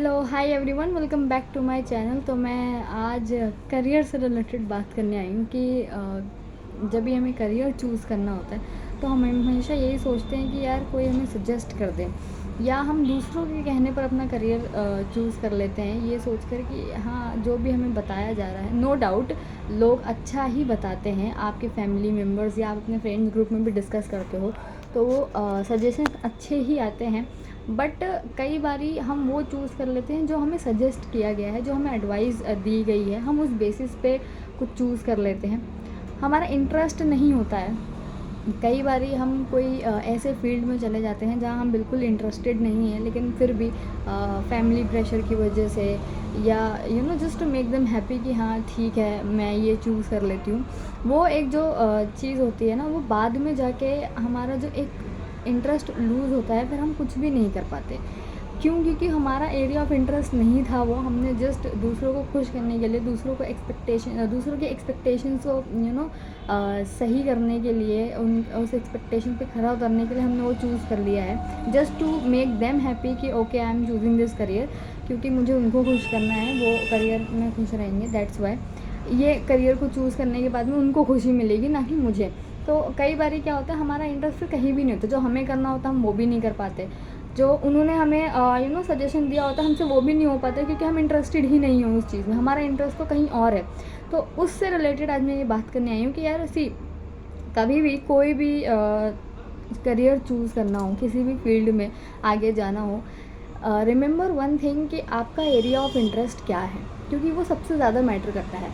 Hello hi everyone, welcome back to my channel. तो मैं आज करियर से रिलेटेड बात करने आई हूँ कि जब भी हमें करियर चूज़ करना होता है तो हम हमेशा यही सोचते हैं कि यार कोई हमें सजेस्ट कर दे, या हम दूसरों के कहने पर अपना करियर चूज़ कर लेते हैं ये सोचकर कि हाँ जो भी हमें बताया जा रहा है, नो डाउट लोग अच्छा ही बताते हैं। आपके फैमिली मेम्बर्स या आप अपने फ्रेंड्स ग्रुप में भी डिस्कस करते हो तो वो सजेशन अच्छे ही आते हैं, बट कई बारी हम वो चूज़ कर लेते हैं जो हमें सजेस्ट किया गया है, जो हमें एडवाइस दी गई है, हम उस बेसिस पे कुछ चूज़ कर लेते हैं। हमारा इंटरेस्ट नहीं होता है। कई बारी हम कोई ऐसे फील्ड में चले जाते हैं जहाँ हम बिल्कुल इंटरेस्टेड नहीं हैं, लेकिन फिर भी फैमिली प्रेशर की वजह से या just to make them happy कि हाँ ठीक है मैं ये चूज़ कर लेती हूँ। वो एक जो चीज़ होती है ना, वो बाद में जाके हमारा जो एक इंटरेस्ट लूज़ होता है, फिर हम कुछ भी नहीं कर पाते। क्यों? क्योंकि हमारा एरिया ऑफ इंटरेस्ट नहीं था वो। हमने जस्ट दूसरों को खुश करने के लिए, दूसरों के एक्सपेक्टेशंस को सही करने के लिए, उस एक्सपेक्टेशन पे खरा उतरने के लिए हमने वो चूज़ कर लिया है, just to make them happy कि okay I am choosing this career, क्योंकि मुझे उनको खुश करना है, वो करियर में खुश रहेंगे, दैट्स वाई ये करियर को चूज़ करने के बाद में उनको खुशी मिलेगी, ना कि मुझे। तो कई बारी क्या होता है, हमारा इंटरेस्ट फिर कहीं भी नहीं होता, जो हमें करना होता हम वो भी नहीं कर पाते, जो उन्होंने हमें सजेशन दिया होता है हमसे वो भी नहीं हो पाता, क्योंकि हम इंटरेस्टेड ही नहीं हो उस चीज़ में, हमारा इंटरेस्ट तो कहीं और है। तो उससे रिलेटेड आज मैं ये बात करने आई हूँ कि यार कभी भी कोई भी करियर चूज़ करना हो, किसी भी फील्ड में आगे जाना हो, रिमेंबर वन थिंग कि आपका एरिया ऑफ इंटरेस्ट क्या है, क्योंकि वो सबसे ज़्यादा मैटर करता है।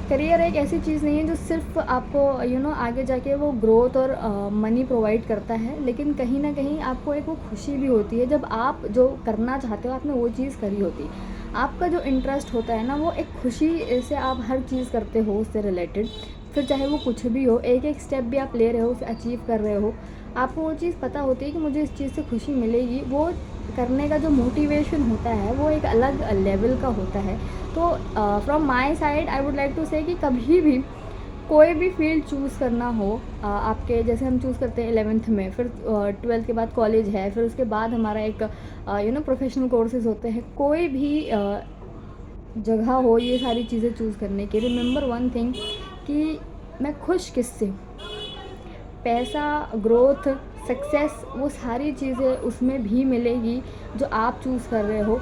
करियर एक ऐसी चीज़ नहीं है जो सिर्फ आपको आगे जाके वो ग्रोथ और मनी प्रोवाइड करता है, लेकिन कहीं ना कहीं आपको एक वो खुशी भी होती है जब आप जो करना चाहते हो आपने वो चीज़ करी होती है। आपका जो इंटरेस्ट होता है ना, वो एक खुशी से आप हर चीज़ करते हो उससे रिलेटेड, फिर चाहे वो कुछ भी हो, एक एक स्टेप भी आप ले रहे हो, उसे अचीव कर रहे हो, आपको वो चीज़ पता होती है कि मुझे इस चीज़ से खुशी मिलेगी। वो करने का जो मोटिवेशन होता है वो एक अलग लेवल का होता है। तो from my side I would like to say कि कभी भी कोई भी फील्ड चूज़ करना हो, आपके जैसे हम चूज़ करते हैं 11th में, फिर 12th के बाद कॉलेज है, फिर उसके बाद हमारा एक प्रोफेशनल कोर्सेज होते हैं, कोई भी जगह हो ये सारी चीज़ें चूज़ करने की, रिमेंबर वन थिंग कि मैं खुश किससे हूँ। पैसा, ग्रोथ, सक्सेस, वो सारी चीज़ें उसमें भी मिलेगी जो आप चूज़ कर रहे हो,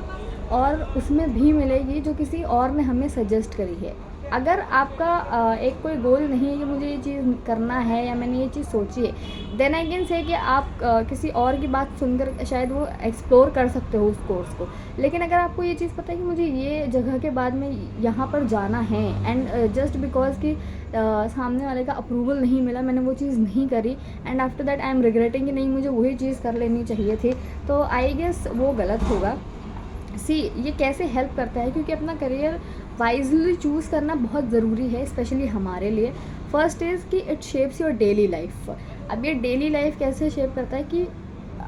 और उसमें भी मिलेगी जो किसी और ने हमें सजेस्ट करी है। अगर आपका एक कोई गोल नहीं है कि मुझे ये चीज़ करना है या मैंने ये चीज़ सोची है, देन आई कैन से कि आप किसी और की बात सुनकर शायद वो एक्सप्लोर कर सकते हो उस कोर्स को। लेकिन अगर आपको ये चीज़ पता है कि मुझे ये जगह के बाद में यहाँ पर जाना है, एंड जस्ट बिकॉज कि सामने वाले का अप्रूवल नहीं मिला, मैंने वो चीज़ नहीं करी, and after that I am regretting कि नहीं मुझे वही चीज़ कर लेनी चाहिए थी, तो आई गेस वो गलत होगा। ये कैसे हेल्प करता है, क्योंकि अपना करियर वाइजली चूज़ करना बहुत ज़रूरी है, स्पेशली हमारे लिए। फर्स्ट इज़ कि it shapes your daily life. अब ये डेली लाइफ कैसे शेप करता है कि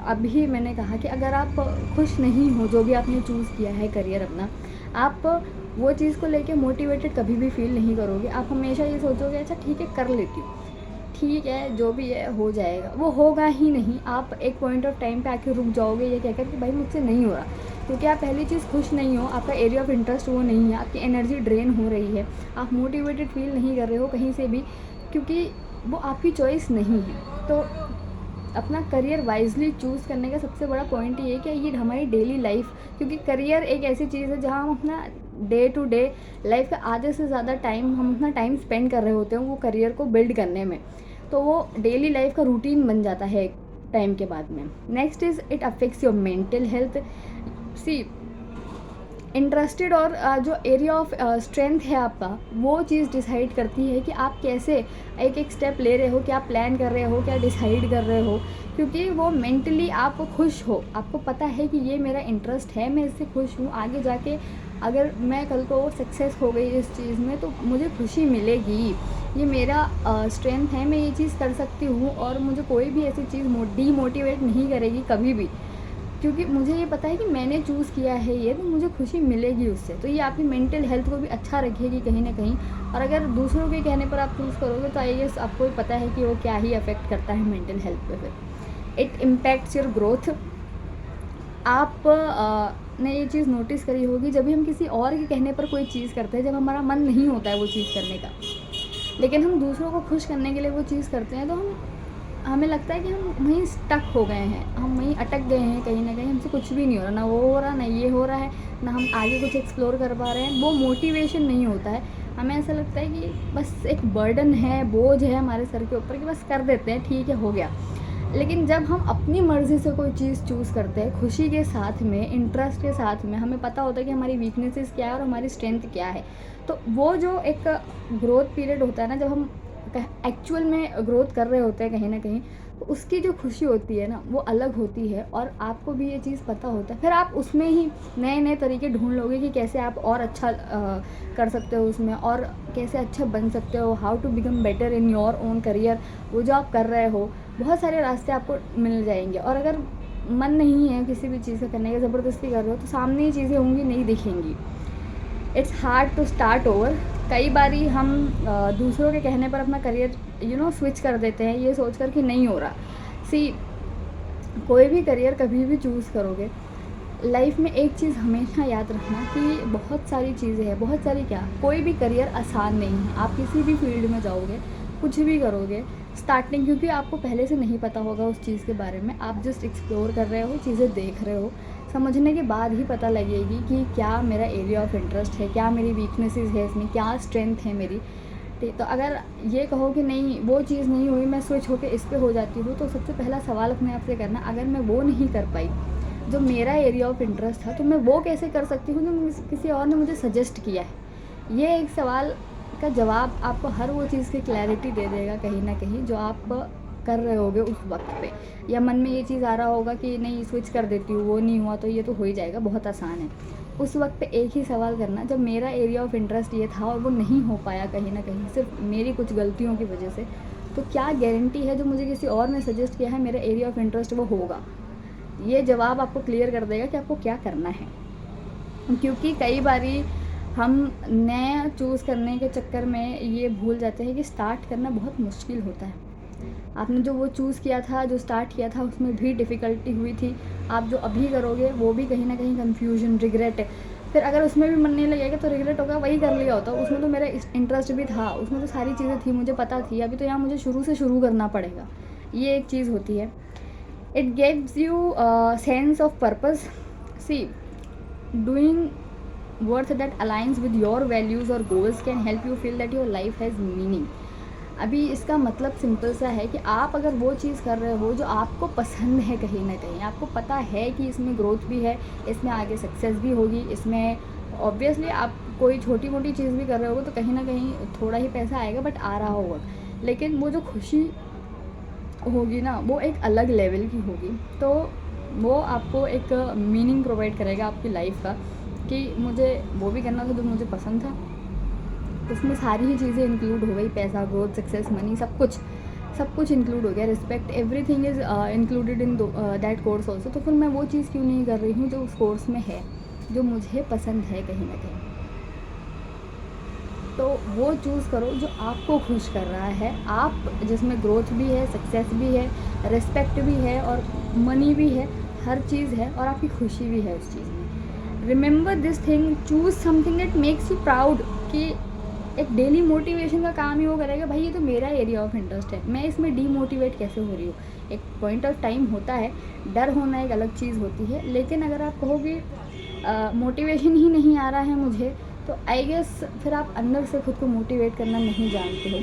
अभी मैंने कहा कि अगर आप खुश नहीं हो जो भी आपने चूज़ किया है करियर अपना, आप वो चीज़ को लेके मोटिवेटेड कभी भी फील नहीं करोगे। आप हमेशा ये सोचोगे अच्छा ठीक है कर लेती हूँ, ठीक है जो भी है हो जाएगा, वो होगा ही नहीं। आप एक पॉइंट ऑफ टाइम पे आके रुक जाओगे ये कहकर कि भाई मुझसे नहीं हो रहा, क्योंकि आप पहली चीज़ खुश नहीं हो, आपका एरिया ऑफ इंटरेस्ट वो नहीं है, आपकी एनर्जी ड्रेन हो रही है, आप मोटिवेटेड फील नहीं कर रहे हो कहीं से भी, क्योंकि वो आपकी चॉइस नहीं है। तो अपना करियर वाइजली चूज़ करने का सबसे बड़ा पॉइंट ये है कि ये हमारी डेली लाइफ, क्योंकि करियर एक ऐसी चीज़ है जहाँ हम अपना डे टू डे लाइफ का आधे से ज़्यादा टाइम हम अपना टाइम स्पेंड कर रहे होते हैं वो करियर को बिल्ड करने में, तो वो डेली लाइफ का रूटीन बन जाता है एक टाइम के बाद में। Next is it affects your mental health. See interested और जो एरिया ऑफ स्ट्रेंथ है आपका, वो चीज़ डिसाइड करती है कि आप कैसे एक एक स्टेप ले रहे हो, क्या प्लान कर रहे हो, क्या डिसाइड कर रहे हो, क्योंकि वो मेंटली आप खुश हो, आपको पता है कि ये मेरा इंटरेस्ट है, मैं इससे खुश हूँ, आगे जाके अगर मैं कल को सक्सेस हो गई इस चीज़ में तो मुझे खुशी मिलेगी, ये मेरा स्ट्रेंथ है, मैं ये चीज़ कर सकती हूँ, और मुझे कोई भी ऐसी चीज़ डीमोटिवेट नहीं करेगी कभी भी, क्योंकि मुझे ये पता है कि मैंने चूज़ किया है ये, तो मुझे खुशी मिलेगी उससे। तो ये आपकी मेंटल हेल्थ को भी अच्छा रखेगी कहीं ना कहीं, और अगर दूसरों के कहने पर आप चूज़ करोगे तो आई गेस आपको भी पता है कि वो क्या ही अफेक्ट करता है मेंटल हेल्थ पे। फिर इट इम्पैक्ट्स योर ग्रोथ, आप ने ये चीज़ नोटिस करी होगी, जब भी हम किसी और के कहने पर कोई चीज़ करते हैं, जब हमारा मन नहीं होता है वो चीज़ करने का, लेकिन हम दूसरों को खुश करने के लिए वो चीज़ करते हैं, तो हमें लगता है कि हम वहीं स्टक हो गए हैं, हम वहीं अटक गए हैं कहीं ना कहीं, हमसे कुछ भी नहीं हो रहा, ना वो हो रहा, ना ये हो रहा है, ना हम आगे कुछ एक्सप्लोर कर पा रहे हैं। वो मोटिवेशन नहीं होता है, हमें ऐसा लगता है कि बस एक बर्डन है, बोझ है हमारे सर के ऊपर कि बस कर देते हैं, ठीक है, हो गया। लेकिन जब हम अपनी मर्ज़ी से कोई चीज़ चूज़ करते हैं, खुशी के साथ में, इंटरेस्ट के साथ में, हमें पता होता है कि हमारी वीकनेसेस क्या है और हमारी स्ट्रेंथ क्या है, तो वो जो एक ग्रोथ पीरियड होता है ना, जब हम एक्चुअल में ग्रोथ कर रहे होते हैं कहीं ना कहीं, तो उसकी जो खुशी होती है ना, वो अलग होती है। और आपको भी ये चीज़ पता होता है, फिर आप उसमें ही नए नए तरीके ढूंढ लोगे कि कैसे आप और अच्छा कर सकते हो उसमें, और कैसे अच्छा बन सकते हो, how to become better in your own career. वो जो आप कर रहे हो, बहुत सारे रास्ते आपको मिल जाएंगे। और अगर मन नहीं है किसी भी चीज़ का करने का, ज़बरदस्ती कर रहे हो, तो सामने ही चीज़ें होंगी, नहीं दिखेंगी। It's hard to start over. कई बारी हम दूसरों के कहने पर अपना करियर स्विच कर देते हैं, ये सोच कर कि नहीं हो रहा। सी, कोई भी करियर कभी भी चूज़ करोगे, लाइफ में एक चीज़ हमेशा याद रखना कि बहुत सारी चीज़ें हैं, बहुत सारी क्या, कोई भी करियर आसान नहीं है। आप किसी भी फील्ड में जाओगे, कुछ भी करोगे, स्टार्टिंग, क्योंकि आपको पहले से नहीं पता होगा उस चीज़ के बारे में, आप जस्ट एक्सप्लोर कर रहे हो, चीज़ें देख रहे हो, समझने के बाद ही पता लगेगी कि क्या मेरा एरिया ऑफ इंटरेस्ट है, क्या मेरी वीकनेसेस है इसमें, क्या स्ट्रेंथ है मेरी। ठीक, तो अगर ये कहो कि नहीं वो चीज़ नहीं हुई, मैं स्विच होकर इस पे हो जाती हूँ, तो सबसे पहला सवाल अपने आप से करना, अगर मैं वो नहीं कर पाई जो मेरा एरिया ऑफ इंटरेस्ट था, तो मैं वो कैसे कर सकती हूँ जो किसी और ने मुझे सजेस्ट किया है। ये एक सवाल का जवाब आपको हर वो चीज़ की क्लैरिटी दे देगा कहीं ना कहीं, जो आप कर रहे होगे उस वक्त पे। या मन में ये चीज़ आ रहा होगा कि नहीं स्विच कर देती हूँ, वो नहीं हुआ तो ये तो हो ही जाएगा, बहुत आसान है। उस वक्त पे एक ही सवाल करना, जब मेरा एरिया ऑफ इंटरेस्ट ये था और वो नहीं हो पाया कहीं ना कहीं सिर्फ मेरी कुछ गलतियों की वजह से, तो क्या गारंटी है जो मुझे किसी और ने सजेस्ट किया है मेरा एरिया ऑफ इंटरेस्ट वो होगा। ये जवाब आपको क्लियर कर देगा कि आपको क्या करना है। क्योंकि कई बारी हम नया चूज़ करने के चक्कर में ये भूल जाते हैं कि स्टार्ट करना बहुत मुश्किल होता है। आपने जो वो चूज़ किया था, जो स्टार्ट किया था, उसमें भी डिफ़िकल्टी हुई थी। आप जो अभी करोगे वो भी कहीं ना कहीं कन्फ्यूजन, रिग्रेट है। फिर अगर उसमें भी मन नहीं लगेगा तो रिग्रेट होगा, वही कर लिया होता, उसमें तो मेरा इंटरेस्ट भी था, उसमें तो सारी चीज़ें थी, मुझे पता थी, अभी तो यहाँ मुझे शुरू से शुरू करना पड़ेगा। ये एक चीज़ होती है। It gives you sense of purpose. See, doing work that aligns with your values or goals can help you feel that your life has meaning। अभी इसका मतलब सिंपल सा है कि आप अगर वो चीज़ कर रहे हो जो आपको पसंद है, कहीं ना कहीं आपको पता है कि इसमें ग्रोथ भी है, इसमें आगे सक्सेस भी होगी, इसमें ऑब्वियसली आप कोई छोटी मोटी चीज़ भी कर रहे होगे तो कहीं ना कहीं थोड़ा ही पैसा आएगा, बट आ रहा होगा, लेकिन वो जो खुशी होगी ना, वो एक अलग लेवल की होगी। तो वो आपको एक मीनिंग प्रोवाइड करेगा आपकी लाइफ का, कि मुझे वो भी करना था जो मुझे पसंद था। उसमें सारी ही चीज़ें इंक्लूड हो गई, पैसा, ग्रोथ, सक्सेस, मनी, सब कुछ इंक्लूड हो गया, respect, everything is included in that course also. तो फिर मैं वो चीज़ क्यों नहीं कर रही हूँ जो उस कोर्स में है, जो मुझे पसंद है कहीं ना कहीं। तो वो चूज़ करो जो आपको खुश कर रहा है, आप जिसमें ग्रोथ भी है, सक्सेस भी है, रिस्पेक्ट भी है और मनी भी है, हर चीज़ है और आपकी खुशी भी है उस चीज़ में। Remember this thing, choose something that makes you proud. कि एक डेली मोटिवेशन का काम ही वो करेगा, भाई ये तो मेरा एरिया ऑफ इंटरेस्ट है, मैं इसमें डीमोटिवेट कैसे हो रही हूँ। एक पॉइंट ऑफ टाइम होता है, डर होना एक अलग चीज़ होती है, लेकिन अगर आप कहोगे मोटिवेशन ही नहीं आ रहा है मुझे, तो आई गेस फिर आप अंदर से खुद को मोटिवेट करना नहीं जानते हो,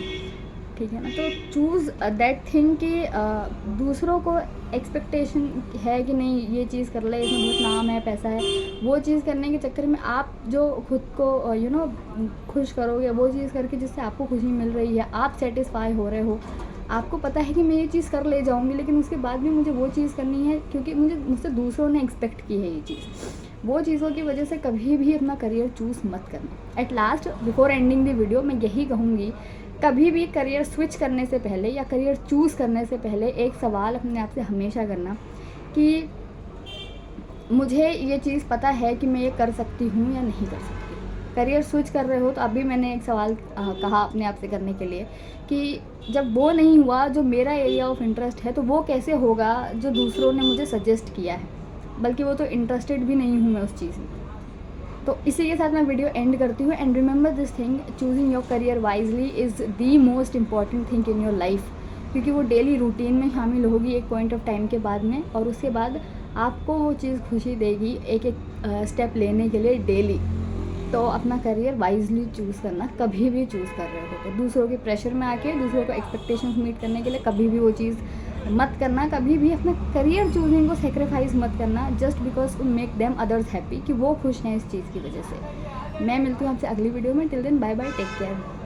ठीक है ना। तो चूज़ दैट थिंग कि दूसरों को एक्सपेक्टेशन है कि नहीं ये चीज़ कर ले, इसमें बहुत नाम है, पैसा है, वो चीज़ करने के चक्कर में आप जो खुद को खुश करोगे, वो चीज़ करके जिससे आपको खुशी मिल रही है, आप सेटिस्फाई हो रहे हो, आपको पता है कि मैं ये चीज़ कर ले जाऊँगी, लेकिन उसके बाद भी मुझे वो चीज़ करनी है क्योंकि मुझसे दूसरों ने एक्सपेक्ट की है ये चीज़। वो चीज़ों की वजह से कभी भी अपना करियर चूज़ मत करना। At last, before ending the video, मैं यही कहूँगी, कभी भी करियर स्विच करने से पहले या करियर चूज़ करने से पहले एक सवाल अपने आप से हमेशा करना कि मुझे ये चीज़ पता है कि मैं ये कर सकती हूँ या नहीं कर सकती। करियर स्विच कर रहे हो तो अभी मैंने एक सवाल कहा अपने आप से करने के लिए कि जब वो नहीं हुआ जो मेरा एरिया ऑफ इंटरेस्ट है, तो वो कैसे होगा जो दूसरों ने मुझे सजेस्ट किया है। बल्कि वो तो इंटरेस्टेड भी नहीं हूँ मैं उस चीज़ में। तो इसी के साथ मैं वीडियो एंड करती हूँ। And remember this thing, choosing your career wisely is the most important thing in your life, क्योंकि वो डेली रूटीन में शामिल होगी एक पॉइंट ऑफ टाइम के बाद में, और उसके बाद आपको वो चीज़ खुशी देगी एक एक स्टेप लेने के लिए डेली। तो अपना करियर वाइजली चूज़ करना, कभी भी चूज़ कर रहे हो तो दूसरों के प्रेशर में आके, दूसरों को एक्सपेक्टेशंस मीट करने के लिए कभी भी वो चीज़ मत करना। कभी भी अपना करियर चूजिंग को सेक्रीफाइस मत करना just because to make them others happy, कि वो खुश हैं इस चीज़ की वजह से। मैं मिलती हूँ आपसे अगली वीडियो में। Till then bye bye, take care.